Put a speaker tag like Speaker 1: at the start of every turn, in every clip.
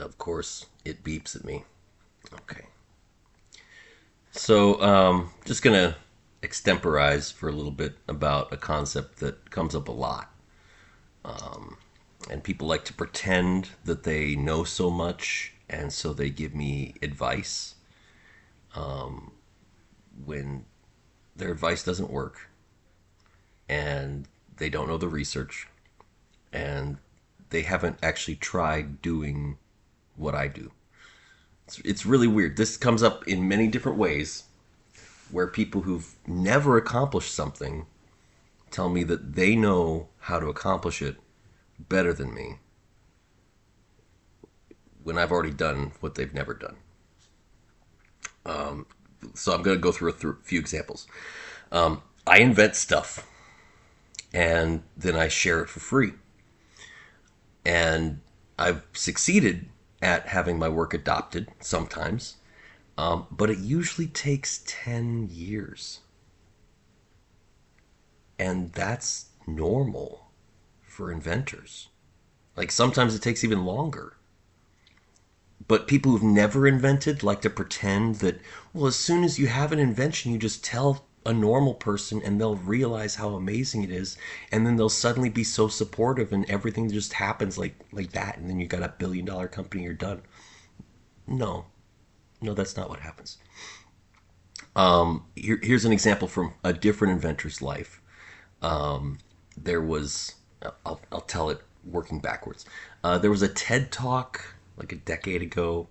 Speaker 1: Of course, it beeps at me. Okay. So, just going to extemporize for a little bit about a concept that comes up a lot. And people like to pretend that they know so much, and so they give me advice when their advice doesn't work, and they don't know the research, and they haven't actually tried doing what I do. It's really weird. This comes up in many different ways where people who've never accomplished something tell me that they know how to accomplish it better than me when I've already done what they've never done. So I'm going to go through a few examples. I invent stuff and then I share it for free. And I've succeeded at having my work adopted sometimes, but it usually takes 10 years. And that's normal for inventors. Like sometimes it takes even longer. But people who've never invented like to pretend that, well, as soon as you have an invention, you just tell a normal person and they'll realize how amazing it is. And then they'll suddenly be so supportive and everything just happens like that. And then you got $1 billion company, you're done. No, no, that's not what happens. Here's an example from a different inventor's life. There was, I'll tell it working backwards. There was a TED talk like a decade ago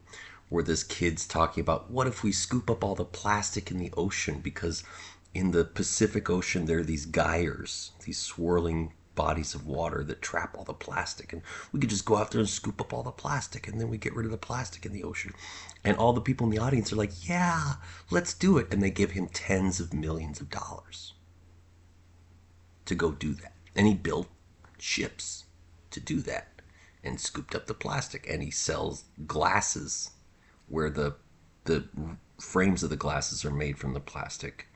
Speaker 1: where this kid's talking about what if we scoop up all the plastic in the ocean, because in the Pacific Ocean there are these gyres, these swirling bodies of water that trap all the plastic, and we could just go out there and scoop up all the plastic and then we get rid of the plastic in the ocean. And all the people in the audience are like, yeah, let's do it. And they give him tens of millions of dollars to go do that. And he built ships to do that and scooped up the plastic. And he sells glasses where the frames of the glasses are made from the plastic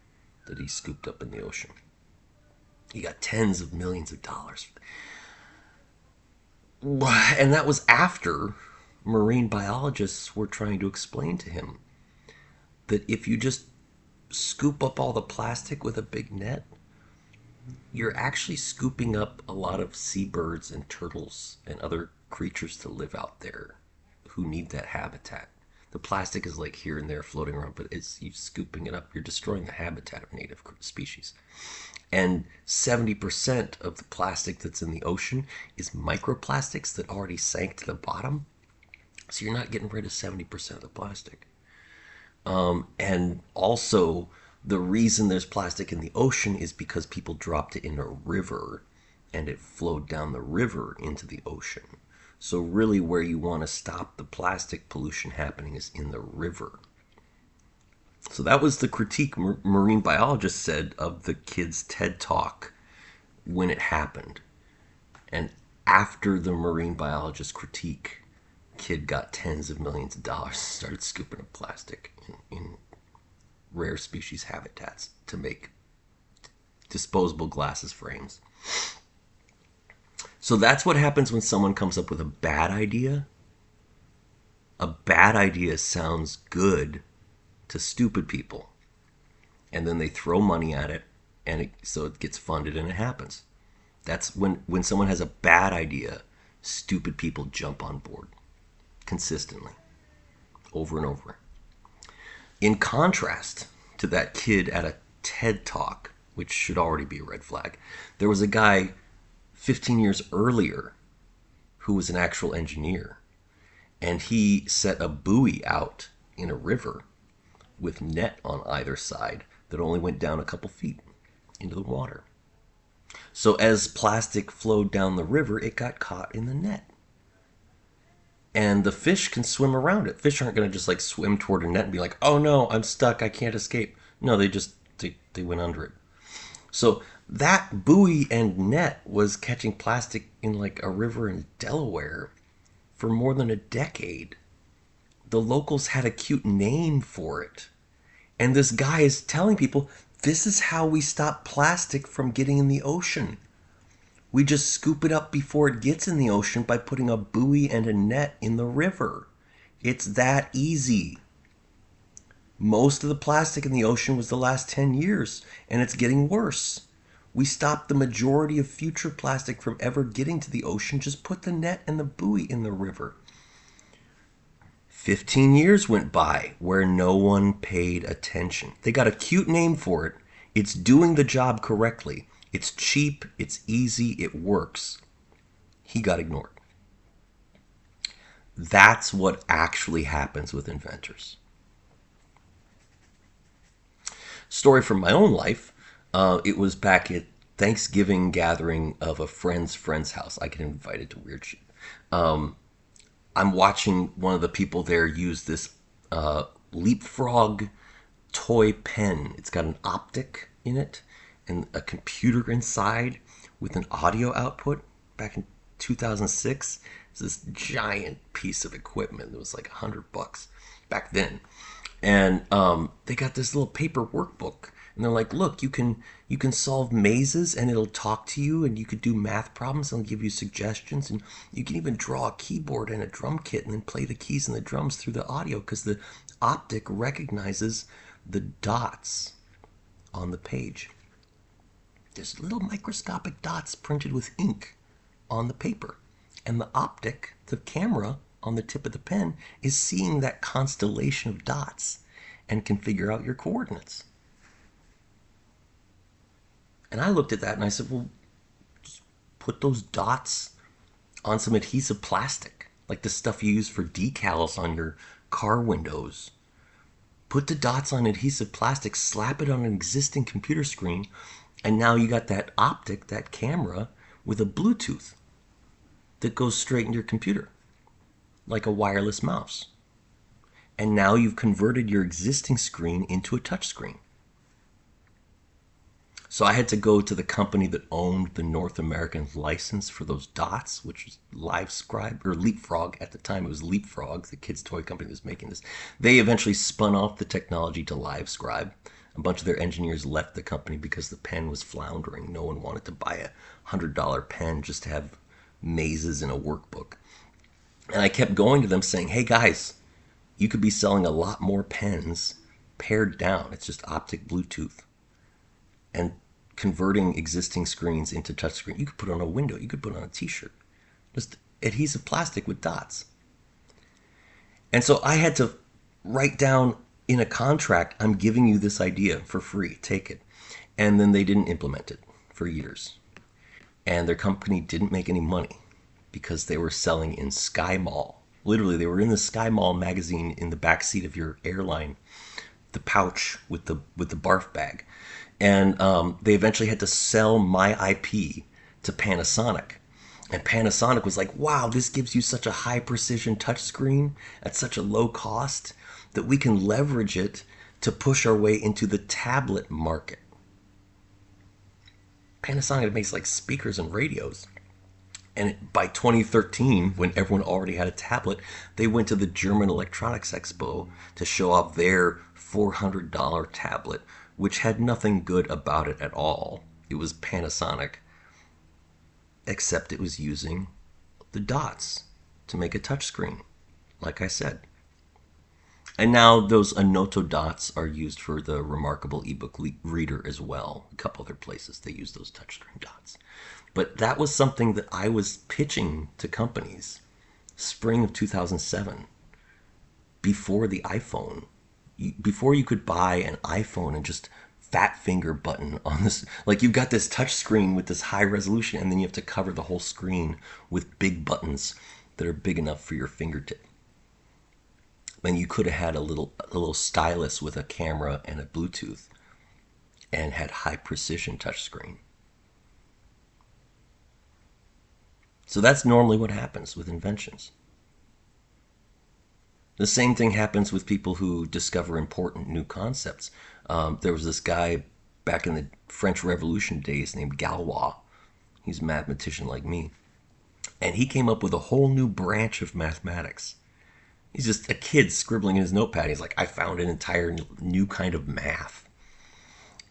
Speaker 1: that he scooped up in the ocean. He got tens of millions of dollars. And that was after marine biologists were trying to explain to him that if you just scoop up all the plastic with a big net, you're actually scooping up a lot of seabirds and turtles and other creatures to live out there who need that habitat. The plastic is like here and there floating around, but it's you scooping it up. You're destroying the habitat of native species. And 70% of the plastic that's in the ocean is microplastics that already sank to the bottom. So you're not getting rid of 70% of the plastic. And also, the reason there's plastic in the ocean is because people dropped it in a river and it flowed down the river into the ocean. So, really, where you want to stop the plastic pollution happening is in the river. So, that was the critique marine biologists said of the kid's TED talk when it happened. And after the marine biologist critique, kid got tens of millions of dollars and started scooping up plastic in rare species habitats to make disposable glasses frames. So that's what happens when someone comes up with a bad idea. A bad idea sounds good to stupid people. And then they throw money at it, and so it gets funded and it happens. That's when someone has a bad idea, stupid people jump on board consistently, over and over. In contrast to that kid at a TED talk, which should already be a red flag, there was a guy 15 years earlier who was an actual engineer. And he set a buoy out in a river with net on either side that only went down a couple feet into the water. So as plastic flowed down the river, it got caught in the net. And the fish can swim around it. Fish aren't going to just like swim toward a net and be like, oh no, I'm stuck, I can't escape. No, they went under it. So that buoy and net was catching plastic in like a river in Delaware for more than a decade. The locals had a cute name for it. And this guy is telling people, this is how we stop plastic from getting in the ocean. We just scoop it up before it gets in the ocean by putting a buoy and a net in the river. It's that easy. Most of the plastic in the ocean was the last 10 years, and it's getting worse. We stopped the majority of future plastic from ever getting to the ocean. Just put the net and the buoy in the river. 15 years went by where no one paid attention. They got a cute name for it. It's doing the job correctly. It's cheap, it's easy, it works. He got ignored. That's what actually happens with inventors. Story from my own life. It was back at Thanksgiving gathering of a friend's house. I get invited to weird shit. I'm watching one of the people there use this Leapfrog toy pen. It's got an optic in it and a computer inside with an audio output. Back in 2006, it's this giant piece of equipment. It was like $100 back then. And they got this little paper workbook, and they're like, look, you can solve mazes, and it'll talk to you, and you could do math problems, and it'll give you suggestions, and you can even draw a keyboard and a drum kit, and then play the keys and the drums through the audio, because the optic recognizes the dots on the page. There's little microscopic dots printed with ink on the paper, and the optic, the camera on the tip of the pen, is seeing that constellation of dots and can figure out your coordinates. And I looked at that and I said, well, just put those dots on some adhesive plastic, like the stuff you use for decals on your car windows. Put the dots on adhesive plastic, slap it on an existing computer screen, and now you got that optic, that camera, with a Bluetooth that goes straight into your computer, like a wireless mouse. And now you've converted your existing screen into a touch screen. So I had to go to the company that owned the North American license for those dots, which was LiveScribe, or Leapfrog. At the time, it was Leapfrog, the kids' toy company that was making this. They eventually spun off the technology to LiveScribe. A bunch of their engineers left the company because the pen was floundering. No one wanted to buy a $100 pen just to have mazes in a workbook. And I kept going to them saying, hey guys, you could be selling a lot more pens pared down. It's just optic Bluetooth. And converting existing screens into touchscreen. You could put it on a window. You could put it on a t-shirt. Just adhesive plastic with dots. And so I had to write down in a contract, I'm giving you this idea for free. Take it. And then they didn't implement it for years. And their company didn't make any money because they were selling in Sky Mall. Literally, they were in the Sky Mall magazine in the back seat of your airline, the pouch with the barf bag. And they eventually had to sell my IP to Panasonic. And Panasonic was like, wow, this gives you such a high precision touchscreen at such a low cost that we can leverage it to push our way into the tablet market. Panasonic makes like speakers and radios. And by 2013, when everyone already had a tablet, they went to the German Electronics Expo to show off their $400 tablet, which had nothing good about it at all. It was Panasonic, except it was using the dots to make a touchscreen, like I said. And now those Anoto dots are used for the Remarkable ebook reader as well. A couple other places they use those touchscreen dots. But that was something that I was pitching to companies spring of 2007, before the iPhone. Before you could buy an iPhone and just fat finger button on this, like you've got this touch screen with this high resolution, and then you have to cover the whole screen with big buttons that are big enough for your fingertip. And you could have had a little stylus with a camera and a Bluetooth and had high precision touchscreen. So that's normally what happens with inventions. The same thing happens with people who discover important new concepts. There was this guy back in the French Revolution days named Galois. He's a mathematician like me. And he came up with a whole new branch of mathematics. He's just a kid scribbling in his notepad. He's like, I found an entire new kind of math.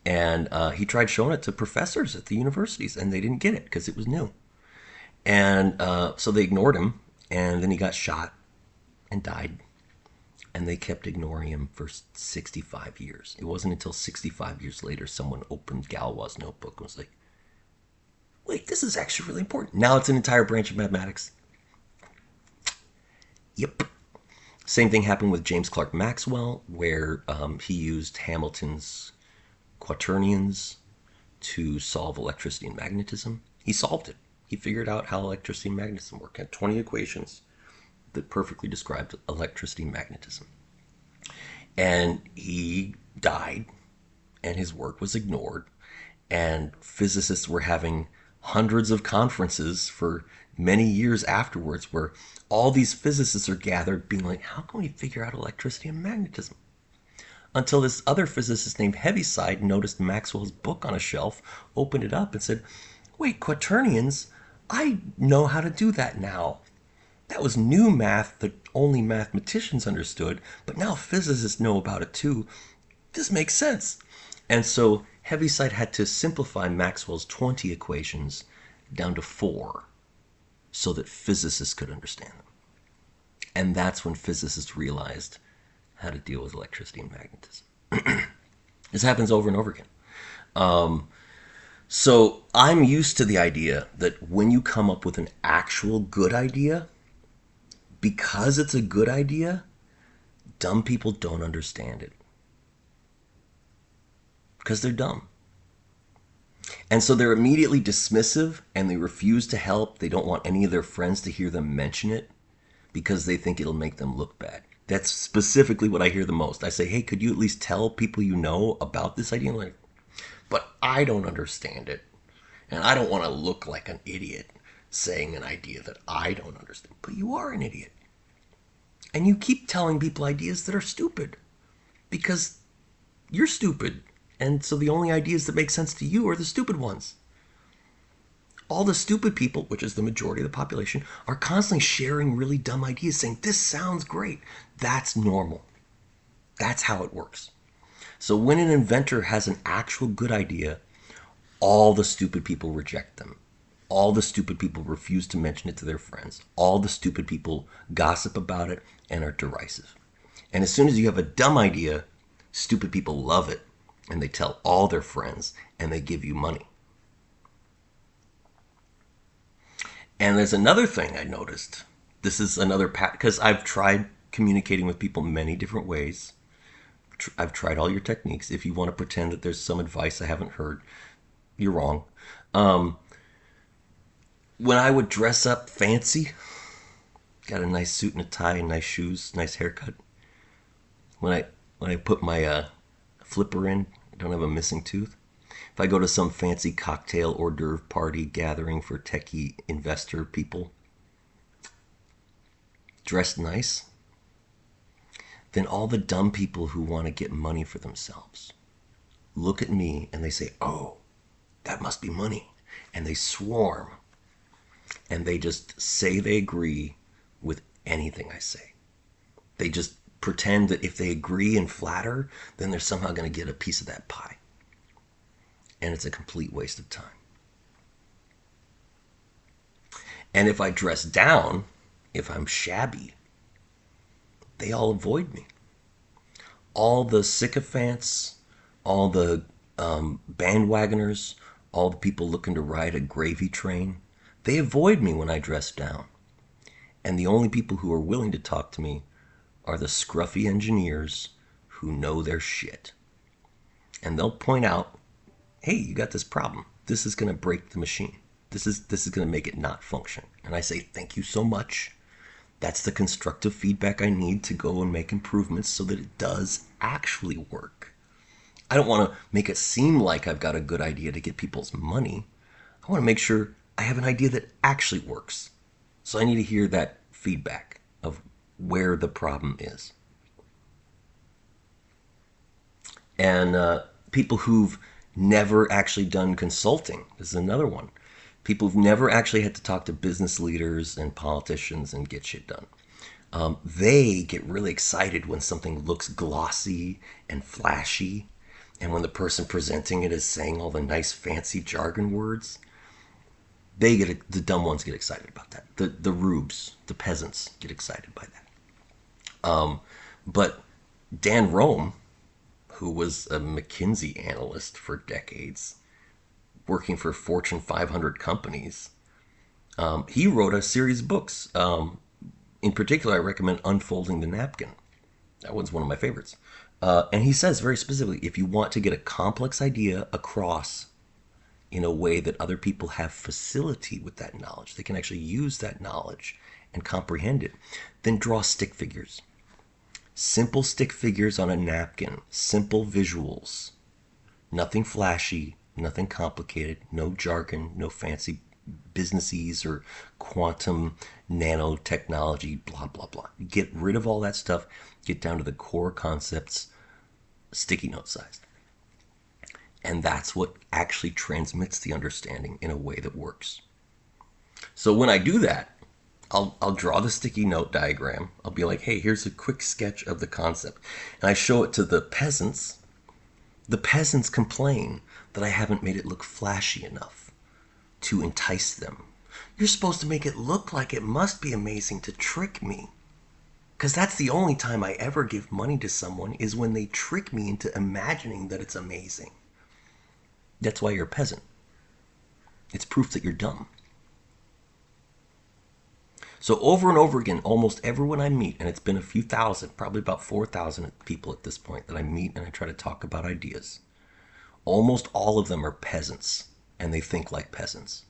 Speaker 1: And he tried showing it to professors at the universities, and they didn't get it because it was new. And so they ignored him, and then he got shot and died. And they kept ignoring him for 65 years. It wasn't until 65 years later someone opened Galois' notebook and was like, wait, this is actually really important. Now it's an entire branch of mathematics. Yep. Same thing happened with James Clerk Maxwell, where he used Hamilton's quaternions to solve electricity and magnetism. He solved it. He figured out how electricity and magnetism work. He had 20 equations that perfectly described electricity and magnetism. And he died, and his work was ignored, and physicists were having hundreds of conferences for many years afterwards where all these physicists are gathered being like, how can we figure out electricity and magnetism? Until this other physicist named Heaviside noticed Maxwell's book on a shelf, opened it up, and said, wait, quaternions? I know how to do that now. That was new math that only mathematicians understood, but now physicists know about it too. This makes sense. And so Heaviside had to simplify Maxwell's 20 equations down to 4 so that physicists could understand them. And that's when physicists realized how to deal with electricity and magnetism. This happens over and over again. So I'm used to the idea that when you come up with an actual good idea, because it's a good idea, dumb people don't understand it. Because they're dumb. And so they're immediately dismissive and they refuse to help. They don't want any of their friends to hear them mention it because they think it'll make them look bad. That's specifically what I hear the most. I say, hey, could you at least tell people you know about this idea? Like, but I don't understand it. And I don't want to look like an idiot saying an idea that I don't understand. But you are an idiot. And you keep telling people ideas that are stupid because you're stupid. And so the only ideas that make sense to you are the stupid ones. All the stupid people, which is the majority of the population, are constantly sharing really dumb ideas saying, this sounds great. That's normal. That's how it works. So when an inventor has an actual good idea, all the stupid people reject them. All the stupid people refuse to mention it to their friends. All the stupid people gossip about it and are derisive. And as soon as you have a dumb idea, stupid people love it. And they tell all their friends and they give you money. And there's another thing I noticed. This is another because I've tried communicating with people many different ways. I've tried all your techniques. If you want to pretend that there's some advice I haven't heard, you're wrong. When I would dress up fancy, got a nice suit and a tie and nice shoes, nice haircut. When I put my flipper in, I don't have a missing tooth. If I go to some fancy cocktail hors d'oeuvre party gathering for techie investor people, dressed nice, then all the dumb people who want to get money for themselves look at me and they say, oh, that must be money. And they swarm. And they just say they agree with anything I say. They just pretend that if they agree and flatter, then they're somehow going to get a piece of that pie. And it's a complete waste of time. And if I dress down, if I'm shabby, they all avoid me. All the sycophants, all the bandwagoners, all the people looking to ride a gravy train, they avoid me when I dress down. And the only people who are willing to talk to me are the scruffy engineers who know their shit. And they'll point out, hey, you got this problem. This is going to break the machine. This is going to make it not function. And I say, thank you so much. That's the constructive feedback I need to go and make improvements so that it does actually work. I don't want to make it seem like I've got a good idea to get people's money. I want to make sure I have an idea that actually works. So I need to hear that feedback of where the problem is. And people who've never actually done consulting, this is another one. People who've never actually had to talk to business leaders and politicians and get shit done. They get really excited when something looks glossy and flashy, and when the person presenting it is saying all the nice fancy jargon words. the dumb ones get excited about that. The rubes, the peasants get excited by that. But Dan Rome, who was a McKinsey analyst for decades, working for Fortune 500 companies, he wrote a series of books. In particular, I recommend Unfolding the Napkin. That one's one of my favorites. And he says very specifically, if you want to get a complex idea across in a way that other people have facility with that knowledge, they can actually use that knowledge and comprehend it, then draw stick figures. Simple stick figures on a napkin, simple visuals, nothing flashy, nothing complicated, no jargon, no fancy businesses or quantum nanotechnology, blah, blah, blah. Get rid of all that stuff, get down to the core concepts, sticky note sized. And that's what actually transmits the understanding in a way that works. So when I do that, I'll draw the sticky note diagram. I'll be like, hey, here's a quick sketch of the concept. And I show it to the peasants. The peasants complain that I haven't made it look flashy enough to entice them. You're supposed to make it look like it must be amazing to trick me. Because that's the only time I ever give money to someone is when they trick me into imagining that it's amazing. That's why you're a peasant. It's proof that you're dumb. So over and over again, almost everyone I meet, and it's been a few thousand, probably about 4,000 people at this point that I meet and I try to talk about ideas, almost all of them are peasants, and they think like peasants,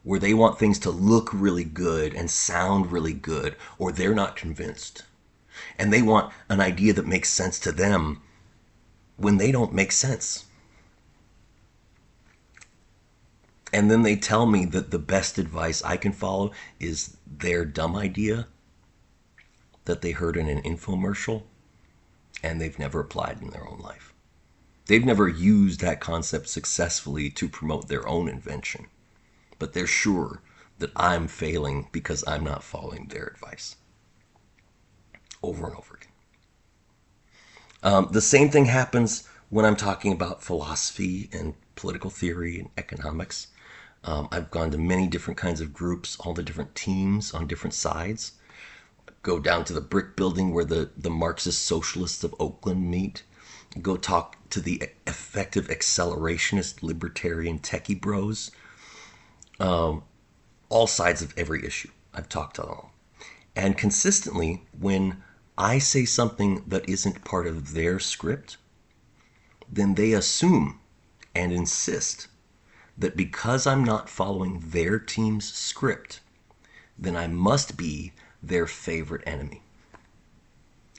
Speaker 1: where they want things to look really good and sound really good, or they're not convinced. And they want an idea that makes sense to them when they don't make sense. And then they tell me that the best advice I can follow is their dumb idea that they heard in an infomercial and they've never applied in their own life. They've never used that concept successfully to promote their own invention, but they're sure that I'm failing because I'm not following their advice. Over and over again. The same thing happens when I'm talking about philosophy and political theory and economics. I've gone to many different kinds of groups, all the different teams on different sides. Go down to the brick building where the Marxist socialists of Oakland meet. Go talk to the effective accelerationist libertarian techie bros. All sides of every issue. I've talked to them all. And consistently, when I say something that isn't part of their script, then they assume and insist that because I'm not following their team's script, then I must be their favorite enemy.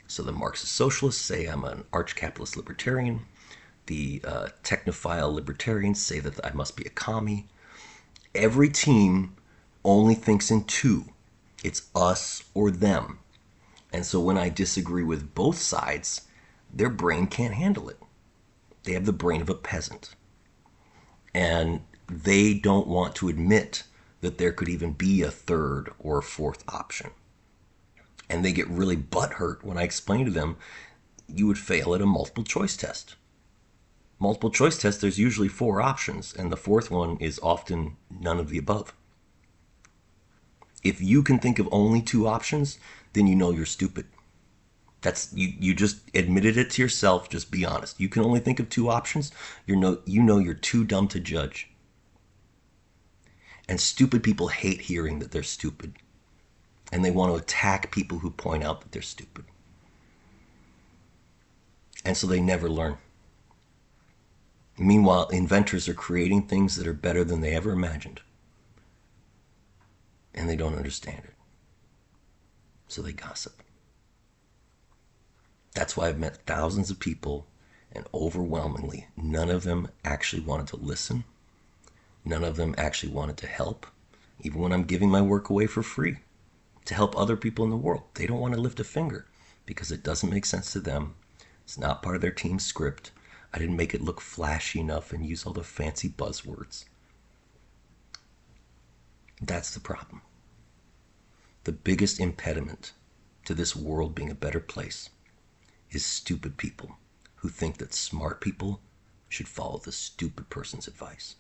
Speaker 1: So the Marxist socialists say I'm an arch-capitalist libertarian. The technophile libertarians say that I must be a commie. Every team only thinks in two. It's us or them. And so when I disagree with both sides, their brain can't handle it. They have the brain of a peasant. And they don't want to admit that there could even be a third or a fourth option. And they get really butthurt when I explain to them, you would fail at a multiple choice test. Multiple choice test, there's usually 4 options, and the fourth one is often none of the above. If you can think of only 2 options, then you know you're stupid. That's you just admitted it to yourself. Just be honest. You can only think of 2 options. You know you're too dumb to judge. And stupid people hate hearing that they're stupid. And they want to attack people who point out that they're stupid. And so they never learn. Meanwhile, inventors are creating things that are better than they ever imagined. And they don't understand it. So they gossip. That's why I've met thousands of people, and overwhelmingly, none of them actually wanted to listen. None of them actually wanted to help, even when I'm giving my work away for free to help other people in the world. They don't want to lift a finger because it doesn't make sense to them. It's not part of their team's script. I didn't make it look flashy enough and use all the fancy buzzwords. That's the problem. The biggest impediment to this world being a better place is stupid people who think that smart people should follow the stupid person's advice.